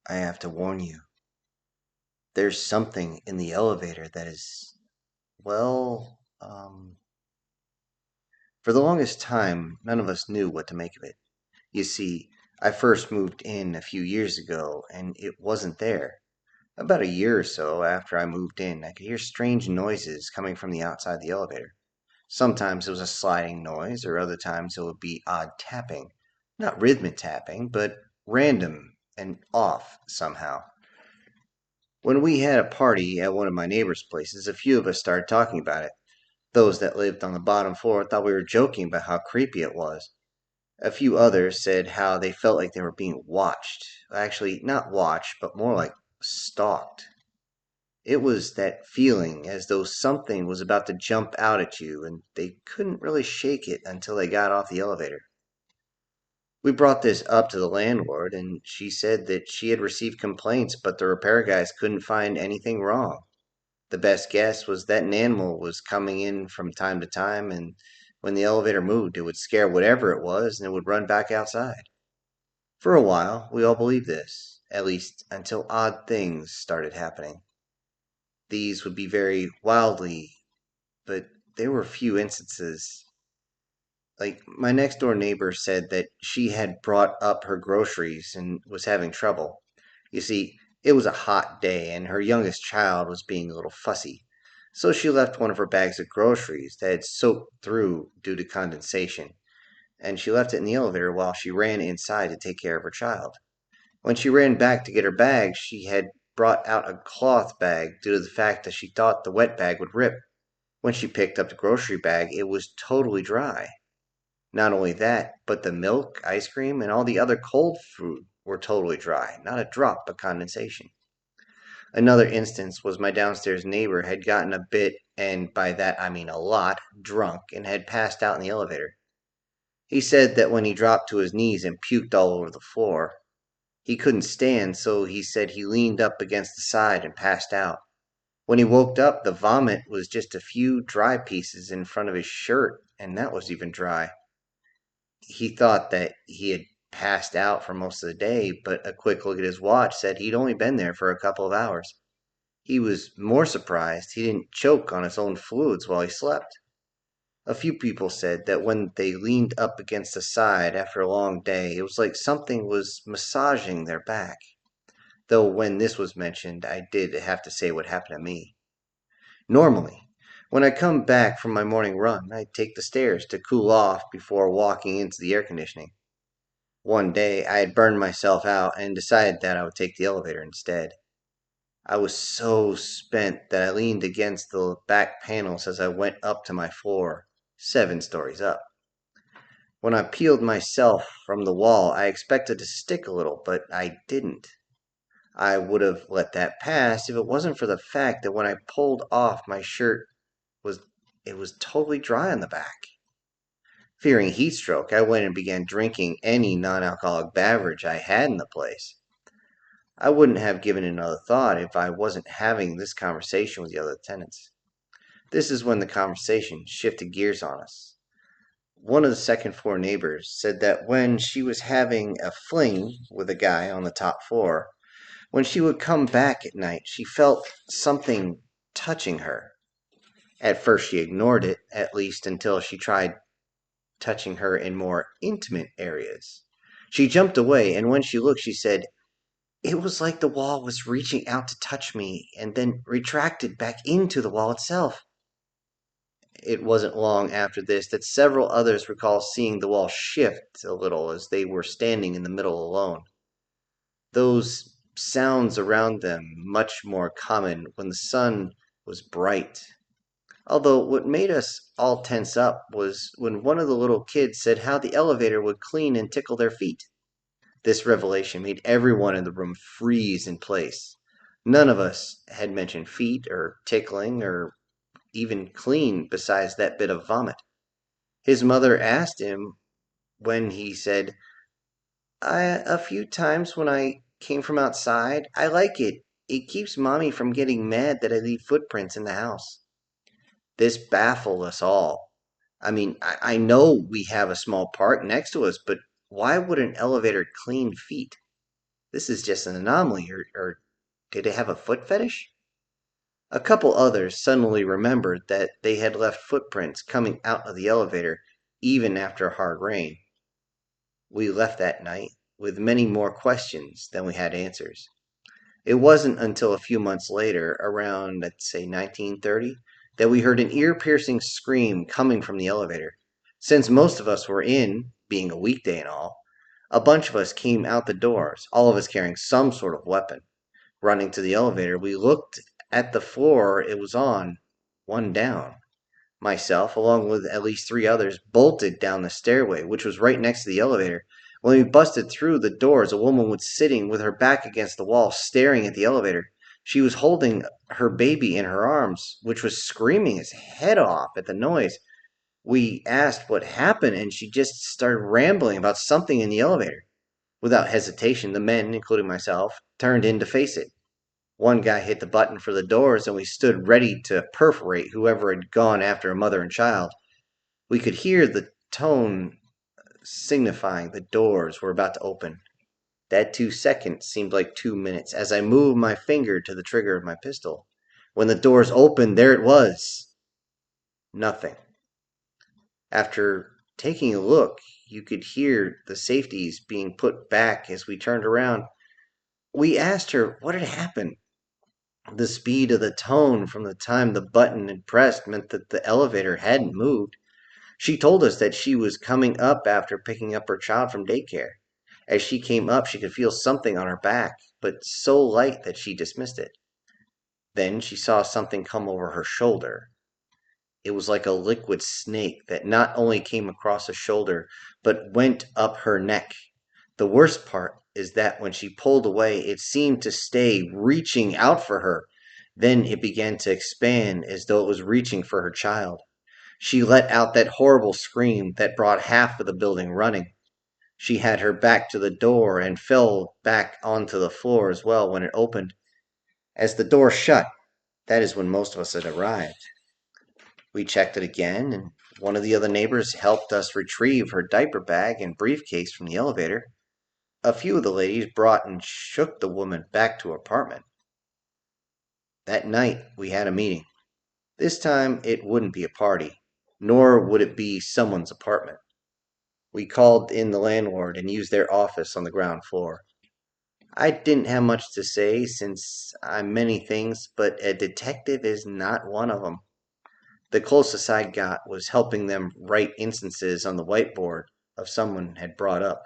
I have to warn you. There's something in the elevator that is, well, for the longest time, none of us knew what to make of it. You see, I first moved in a few years ago, and it wasn't there. About a year or so after I moved in, I could hear strange noises coming from the outside the elevator. Sometimes it was a sliding noise, or other times it would be odd tapping. Not rhythmic tapping, but random and off somehow. When we had a party at one of my neighbor's places, a few of us started talking about it. Those that lived on the bottom floor thought we were joking about how creepy it was. A few others said how they felt like they were being watched. Actually, not watched, but more like stalked. It was that feeling as though something was about to jump out at you, and they couldn't really shake it until they got off the elevator. We brought this up to the landlord, and she said that she had received complaints, but the repair guys couldn't find anything wrong. The best guess was that an animal was coming in from time to time, and when the elevator moved, it would scare whatever it was and it would run back outside. For a while, we all believed this, at least until odd things started happening. These would be very wildly, but there were few instances. Like, my next door neighbor said that she had brought up her groceries and was having trouble. You see, it was a hot day and her youngest child was being a little fussy. So she left one of her bags of groceries that had soaked through due to condensation, and she left it in the elevator while she ran inside to take care of her child. When she ran back to get her bag, she had brought out a cloth bag due to the fact that she thought the wet bag would rip. When she picked up the grocery bag, it was totally dry. Not only that, but the milk, ice cream, and all the other cold food were totally dry, not a drop of condensation. Another instance was my downstairs neighbor had gotten a bit, and by that I mean a lot, drunk and had passed out in the elevator. He said that when he dropped to his knees and puked all over the floor, he couldn't stand, so he said he leaned up against the side and passed out. When he woke up, the vomit was just a few dry pieces in front of his shirt, and that was even dry. He thought that he had passed out for most of the day, but a quick look at his watch said he'd only been there for a couple of hours. He was more surprised he didn't choke on his own fluids while he slept. A few people said that when they leaned up against the side after a long day, it was like something was massaging their back. Though when this was mentioned, I did have to say what happened to me. Normally, when I come back from my morning run, I take the stairs to cool off before walking into the air conditioning. One day, I had burned myself out and decided that I would take the elevator instead. I was so spent that I leaned against the back panels as I went up to my floor, 7 stories up. When I peeled myself from the wall, I expected to stick a little, but I didn't. I would have let that pass if it wasn't for the fact that when I pulled off my shirt was it was totally dry on the back. Fearing heat stroke, I went and began drinking any non-alcoholic beverage I had in the place. I wouldn't have given it another thought if I wasn't having this conversation with the other tenants. This is when the conversation shifted gears on us. One of the second floor neighbors said that when she was having a fling with a guy on the top floor, when she would come back at night, she felt something touching her. At first, she ignored it, at least until she tried touching her in more intimate areas. She jumped away, and when she looked, she said, "It was like the wall was reaching out to touch me and then retracted back into the wall itself." It wasn't long after this that several others recall seeing the wall shift a little as they were standing in the middle alone. Those sounds around them much more common when the sun was bright. Although what made us all tense up was when one of the little kids said how the elevator would clean and tickle their feet. This revelation made everyone in the room freeze in place. None of us had mentioned feet or tickling or even clean besides that bit of vomit. His mother asked him when he said, a few times when I came from outside, I like it. It keeps mommy from getting mad that I leave footprints in the house." This baffled us all. I mean, I know we have a small park next to us, but why would an elevator clean feet? This is just an anomaly, or did it have a foot fetish? A couple others suddenly remembered that they had left footprints coming out of the elevator even after a hard rain. We left that night with many more questions than we had answers. It wasn't until a few months later, around, let's say, 1930, that we heard an ear piercing scream coming from the elevator. Since most of us were in, being a weekday and all, a bunch of us came out the doors, all of us carrying some sort of weapon. Running to the elevator, we looked at the floor it was on, one down. Myself, along with at least three others, bolted down the stairway, which was right next to the elevator. When we busted through the doors, a woman was sitting with her back against the wall, staring at the elevator. She was holding her baby in her arms, which was screaming its head off at the noise. We asked what happened, and she just started rambling about something in the elevator. Without hesitation, the men, including myself, turned in to face it. One guy hit the button for the doors, and we stood ready to perforate whoever had gone after a mother and child. We could hear the tone signifying the doors were about to open. That 2 seconds seemed like 2 minutes as I moved my finger to the trigger of my pistol. When the doors opened, there it was. Nothing. After taking a look, you could hear the safeties being put back as we turned around. We asked her what had happened. The speed of the tone from the time the button had pressed meant that the elevator hadn't moved. She told us that she was coming up after picking up her child from daycare. As she came up, she could feel something on her back, but so light that she dismissed it. Then she saw something come over her shoulder. It was like a liquid snake that not only came across her shoulder, but went up her neck. The worst part is that when she pulled away, it seemed to stay reaching out for her. Then it began to expand as though it was reaching for her child. She let out that horrible scream that brought half of the building running. She had her back to the door and fell back onto the floor as well when it opened. As the door shut, that is when most of us had arrived. We checked it again, and one of the other neighbors helped us retrieve her diaper bag and briefcase from the elevator. A few of the ladies brought and shook the woman back to her apartment. That night, we had a meeting. This time, it wouldn't be a party, nor would it be someone's apartment. We called in the landlord and used their office on the ground floor. I didn't have much to say since I'm many things, but a detective is not one of them. The closest I got was helping them write instances on the whiteboard of someone had brought up.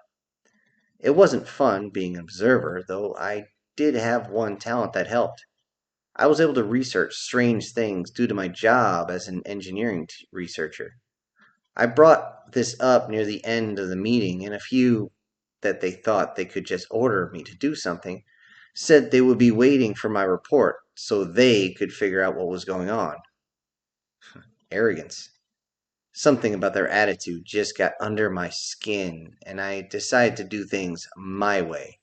It wasn't fun being an observer, though I did have one talent that helped. I was able to research strange things due to my job as an engineering researcher. I brought this up near the end of the meeting, and a few that they thought they could just order me to do something said they would be waiting for my report so they could figure out what was going on. Arrogance. Something about their attitude just got under my skin, and I decided to do things my way.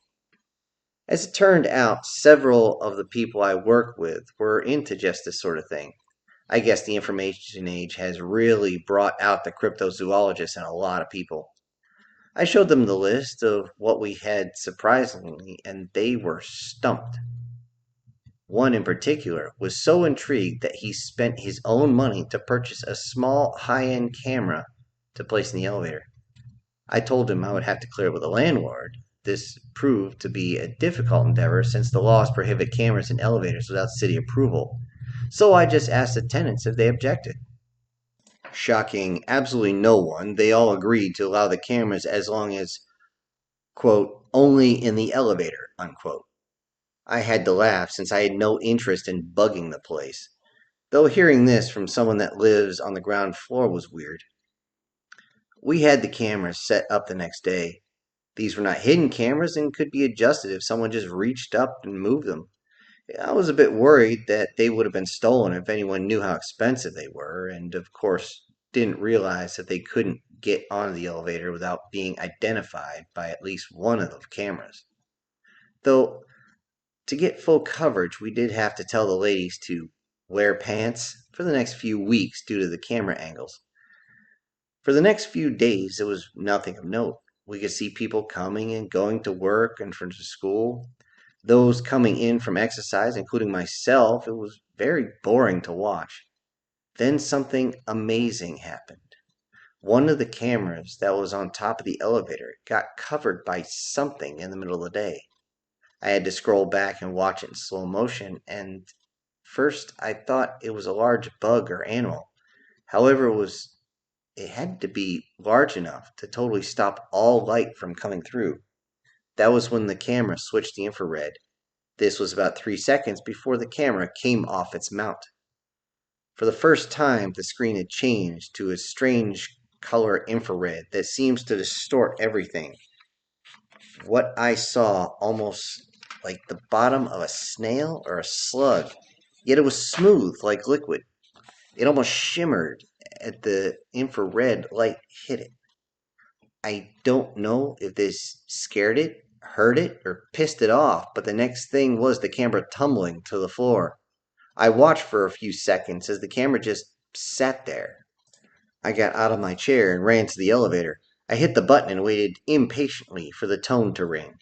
As it turned out, several of the people I work with were into just this sort of thing. I guess the information age has really brought out the cryptozoologist in a lot of people. I showed them the list of what we had surprisingly, and they were stumped. One in particular was so intrigued that he spent his own money to purchase a small high end camera to place in the elevator. I told him I would have to clear it with the landlord. This proved to be a difficult endeavor since the laws prohibit cameras in elevators without city approval. So I just asked the tenants if they objected. Shocking absolutely no one, they all agreed to allow the cameras as long as, quote, only in the elevator, unquote. I had to laugh since I had no interest in bugging the place, though hearing this from someone that lives on the ground floor was weird. We had the cameras set up the next day. These were not hidden cameras and could be adjusted if someone just reached up and moved them. I was a bit worried that they would have been stolen if anyone knew how expensive they were, and of course didn't realize that they couldn't get onto the elevator without being identified by at least one of the cameras. Though, to get full coverage, we did have to tell the ladies to wear pants for the next few weeks due to the camera angles. For the next few days, it was nothing of note. We could see people coming and going to work and from to school. Those coming in from exercise, including myself, it was very boring to watch. Then something amazing happened. One of the cameras that was on top of the elevator got covered by something in the middle of the day. I had to scroll back and watch it in slow motion, and first I thought it was a large bug or animal. However, it had to be large enough to totally stop all light from coming through. That was when the camera switched to infrared. This was about 3 seconds before the camera came off its mount. For the first time, the screen had changed to a strange color infrared that seems to distort everything. What I saw almost like the bottom of a snail or a slug, yet it was smooth like liquid. It almost shimmered at the infrared light hit it. I don't know if this scared it, hurt it, or pissed it off, but the next thing was the camera tumbling to the floor. I watched for a few seconds as the camera just sat there. I got out of my chair and ran to the elevator. I hit the button and waited impatiently for the tone to ring.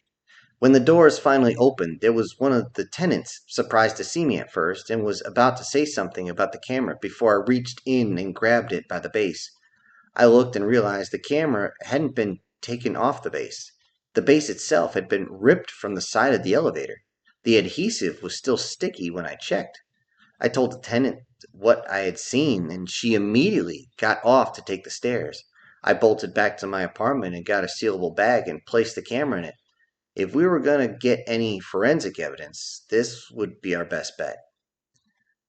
When the doors finally opened, there was one of the tenants, surprised to see me at first, and was about to say something about the camera before I reached in and grabbed it by the base. I looked and realized the camera hadn't been taken off the base. The base itself had been ripped from the side of the elevator. The adhesive was still sticky when I checked. I told the tenant what I had seen, and she immediately got off to take the stairs. I bolted back to my apartment and got a sealable bag and placed the camera in it. If we were going to get any forensic evidence, this would be our best bet.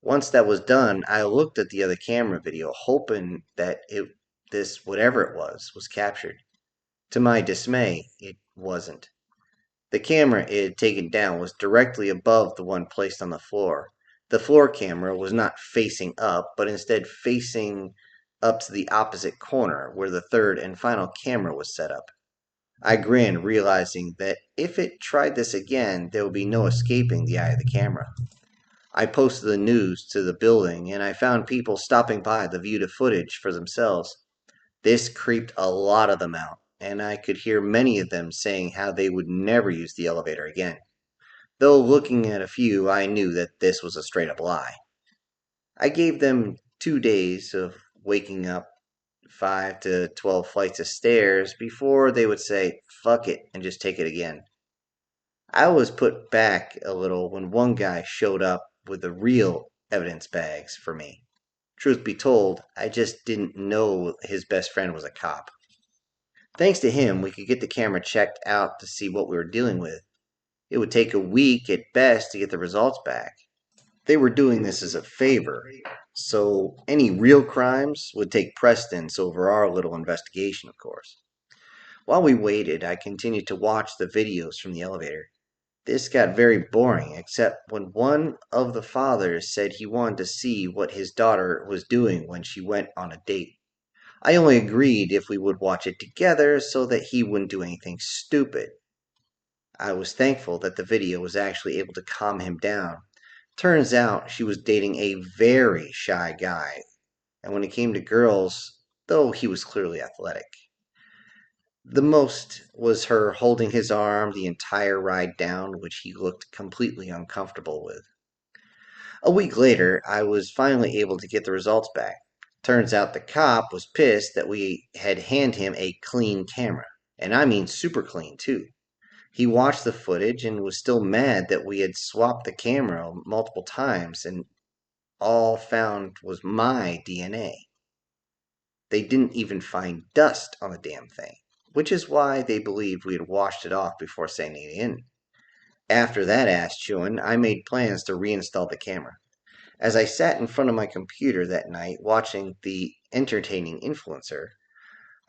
Once that was done, I looked at the other camera video, hoping that this whatever it was captured. To my dismay, it wasn't. The camera it had taken down was directly above the one placed on the floor. The floor camera was not facing up, but instead facing up to the opposite corner where the third and final camera was set up. I grinned, realizing that if it tried this again, there would be no escaping the eye of the camera. I posted the news to the building, and I found people stopping by to view the footage for themselves. This creeped a lot of them out, and I could hear many of them saying how they would never use the elevator again. Though looking at a few, I knew that this was a straight up lie. I gave them 2 days of waking up 5 to 12 flights of stairs before they would say, fuck it, and just take it again. I was put back a little when one guy showed up with the real evidence bags for me. Truth be told, I just didn't know his best friend was a cop. Thanks to him, we could get the camera checked out to see what we were dealing with. It would take a week at best to get the results back. They were doing this as a favor, so any real crimes would take precedence over our little investigation, of course. While we waited, I continued to watch the videos from the elevator. This got very boring, except when one of the fathers said he wanted to see what his daughter was doing when she went on a date. I only agreed if we would watch it together so that he wouldn't do anything stupid. I was thankful that the video was actually able to calm him down. Turns out she was dating a very shy guy, and when it came to girls, though he was clearly athletic. The most was her holding his arm the entire ride down, which he looked completely uncomfortable with. A week later, I was finally able to get the results back. Turns out the cop was pissed that we had handed him a clean camera, and I mean super clean too. He watched the footage and was still mad that we had swapped the camera multiple times and all found was my DNA. They didn't even find dust on the damn thing, which is why they believed we had washed it off before sending it in. After that ass chewing, I made plans to reinstall the camera. As I sat in front of my computer that night watching the entertaining influencer,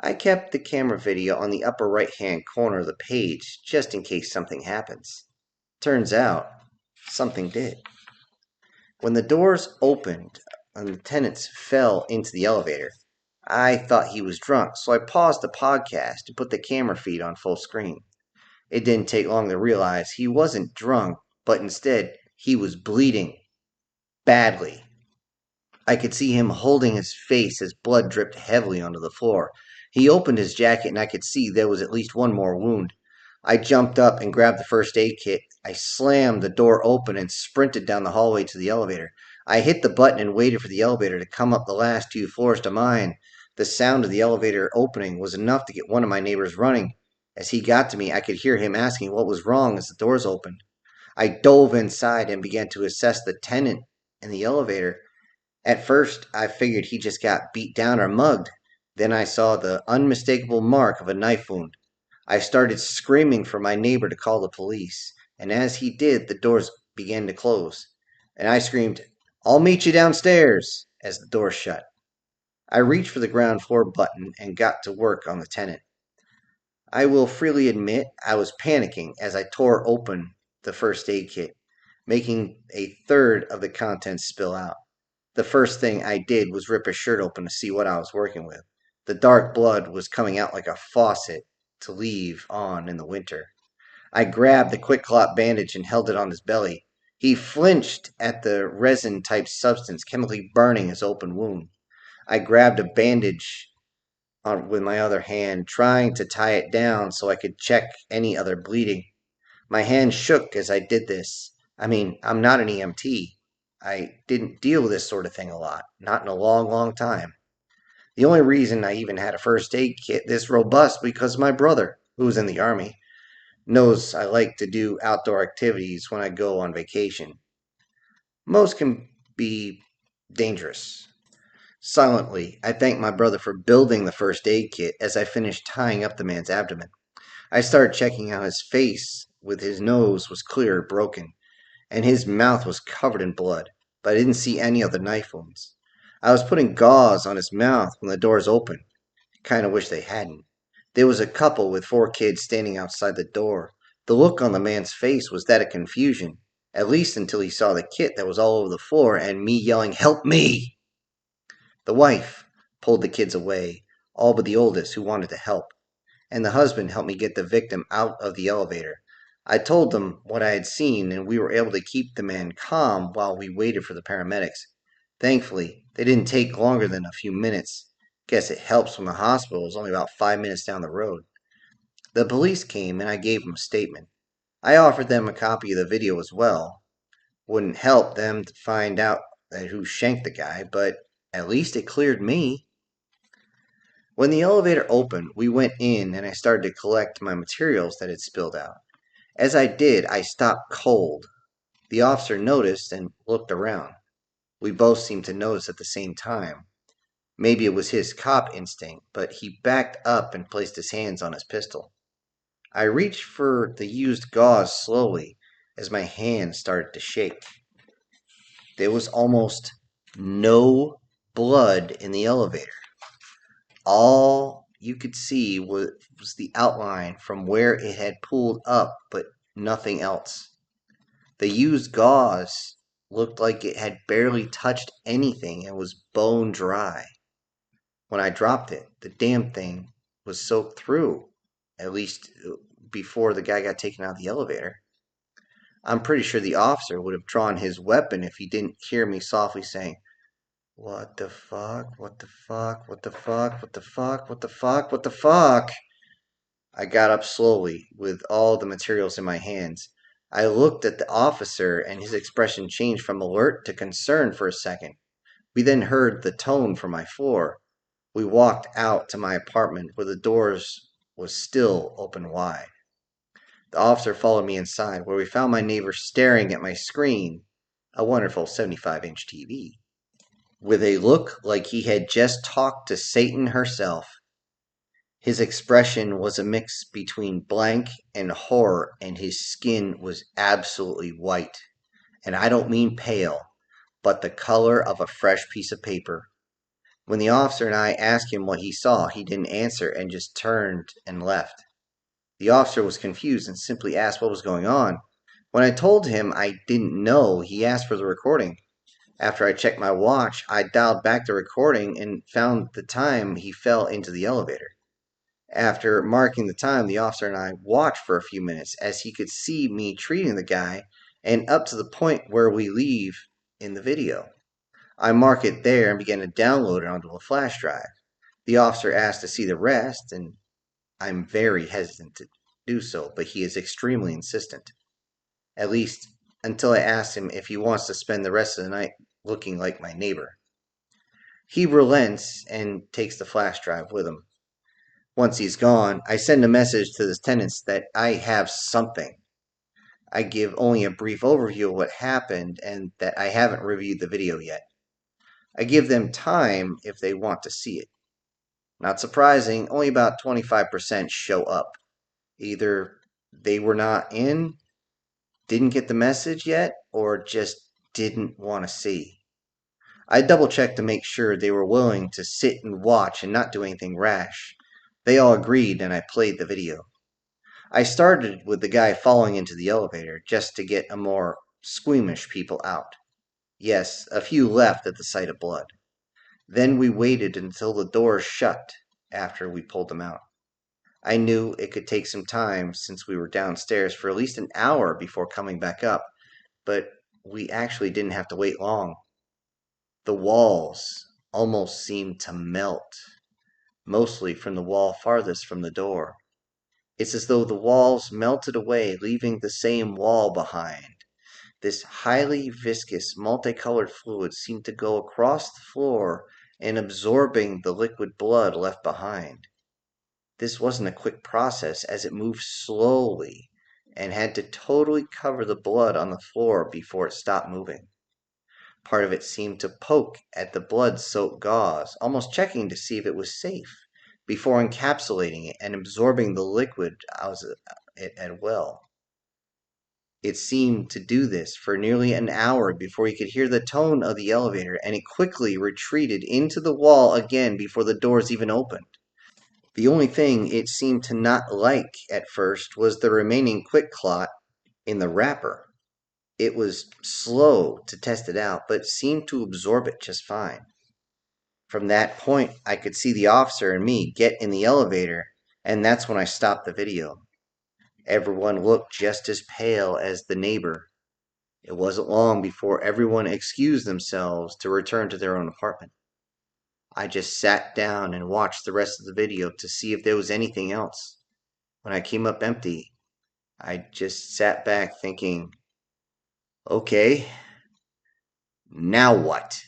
I kept the camera video on the upper right hand corner of the page just in case something happens. Turns out, something did. When the doors opened and the tenants fell into the elevator, I thought he was drunk, so I paused the podcast to put the camera feed on full screen. It didn't take long to realize he wasn't drunk, but instead he was bleeding badly. I could see him holding his face as blood dripped heavily onto the floor. He opened his jacket and I could see there was at least one more wound. I jumped up and grabbed the first aid kit. I slammed the door open and sprinted down the hallway to the elevator. I hit the button and waited for the elevator to come up the last 2 floors to mine. The sound of the elevator opening was enough to get one of my neighbors running. As he got to me, I could hear him asking what was wrong as the doors opened. I dove inside and began to assess the tenant in the elevator. At first, I figured he just got beat down or mugged. Then I saw the unmistakable mark of a knife wound. I started screaming for my neighbor to call the police, and as he did, the doors began to close. And I screamed, "I'll meet you downstairs," as the door shut. I reached for the ground floor button and got to work on the tenant. I will freely admit I was panicking as I tore open the first aid kit, making a third of the contents spill out. The first thing I did was rip his shirt open to see what I was working with. The dark blood was coming out like a faucet to leave on in the winter. I grabbed the quick clot bandage and held it on his belly. He flinched at the resin type substance chemically burning his open wound. I grabbed a bandage with my other hand, trying to tie it down so I could check any other bleeding. My hand shook as I did this. I mean, I'm not an EMT. I didn't deal with this sort of thing a lot, not in a long, long time. The only reason I even had a first aid kit this robust because my brother, who was in the army, knows I like to do outdoor activities when I go on vacation. Most can be dangerous. Silently, I thanked my brother for building the first aid kit as I finished tying up the man's abdomen. I started checking out his face, with his nose was clear broken, and his mouth was covered in blood, but I didn't see any other knife wounds. I was putting gauze on his mouth when the doors opened. Kind of wish they hadn't. There was a couple with 4 kids standing outside the door. The look on the man's face was that of confusion, at least until he saw the kit that was all over the floor and me yelling, "Help me!" The wife pulled the kids away, all but the oldest, who wanted to help, and the husband helped me get the victim out of the elevator. I told them what I had seen, and we were able to keep the man calm while we waited for the paramedics. Thankfully, they didn't take longer than a few minutes. Guess it helps when the hospital is only about 5 minutes down the road. The police came, and I gave them a statement. I offered them a copy of the video as well. Wouldn't help them to find out who shanked the guy, but at least it cleared me. When the elevator opened, we went in and I started to collect my materials that had spilled out. As I did, I stopped cold. The officer noticed and looked around. We both seemed to notice at the same time. Maybe it was his cop instinct, but he backed up and placed his hands on his pistol. I reached for the used gauze slowly as my hand started to shake. There was almost no blood in the elevator. All you could see was the outline from where it had pulled up, but nothing else. The used gauze looked like it had barely touched anything and was bone dry. When I dropped it, the damn thing was soaked through, at least before the guy got taken out of the elevator. I'm pretty sure the officer would have drawn his weapon if he didn't hear me softly saying, "What the fuck? What the fuck? What the fuck? What the fuck? What the fuck? What the fuck?" I got up slowly, with all the materials in my hands. I looked at the officer, and his expression changed from alert to concern for a second. We then heard the tone from my floor. We walked out to my apartment, where the doors was still open wide. The officer followed me inside, where we found my neighbor staring at my screen, a wonderful 75-inch TV, with a look like he had just talked to Satan herself. His expression was a mix between blank and horror, and his skin was absolutely white. And I don't mean pale, but the color of a fresh piece of paper. When the officer and I asked him what he saw, he didn't answer and just turned and left. The officer was confused and simply asked what was going on. When I told him I didn't know, he asked for the recording. After I checked my watch, I dialed back the recording and found the time he fell into the elevator. After marking the time, the officer and I watched for a few minutes as he could see me treating the guy and up to the point where we leave in the video. I marked it there and began to download it onto a flash drive. The officer asked to see the rest, and I'm very hesitant to do so, but he is extremely insistent. At least until I ask him if he wants to spend the rest of the night looking like my neighbor. He relents and takes the flash drive with him. Once he's gone, I send a message to the tenants that I have something. I give only a brief overview of what happened and that I haven't reviewed the video yet. I give them time if they want to see it. Not surprising, only about 25% show up. Either they were not in, didn't get the message yet, or just didn't want to see. I double checked to make sure they were willing to sit and watch and not do anything rash. They all agreed, and I played the video. I started with the guy falling into the elevator just to get a more squeamish people out. Yes, a few left at the sight of blood. Then we waited until the doors shut after we pulled them out. I knew it could take some time since we were downstairs for at least an hour before coming back up, but we actually didn't have to wait long. The walls almost seemed to melt, mostly from the wall farthest from the door. It's as though the walls melted away, leaving the same wall behind. This highly viscous, multicolored fluid seemed to go across the floor and absorbing the liquid blood left behind. This wasn't a quick process as it moved slowly and had to totally cover the blood on the floor before it stopped moving. Part of it seemed to poke at the blood-soaked gauze, almost checking to see if it was safe, before encapsulating it and absorbing the liquid out of it as well. It seemed to do this for nearly an hour before he could hear the tone of the elevator, and it quickly retreated into the wall again before the doors even opened. The only thing it seemed to not like at first was the remaining quick clot in the wrapper. It was slow to test it out, but seemed to absorb it just fine. From that point, I could see the officer and me get in the elevator, and that's when I stopped the video. Everyone looked just as pale as the neighbor. It wasn't long before everyone excused themselves to return to their own apartment. I just sat down and watched the rest of the video to see if there was anything else. When I came up empty, I just sat back thinking, okay, now what?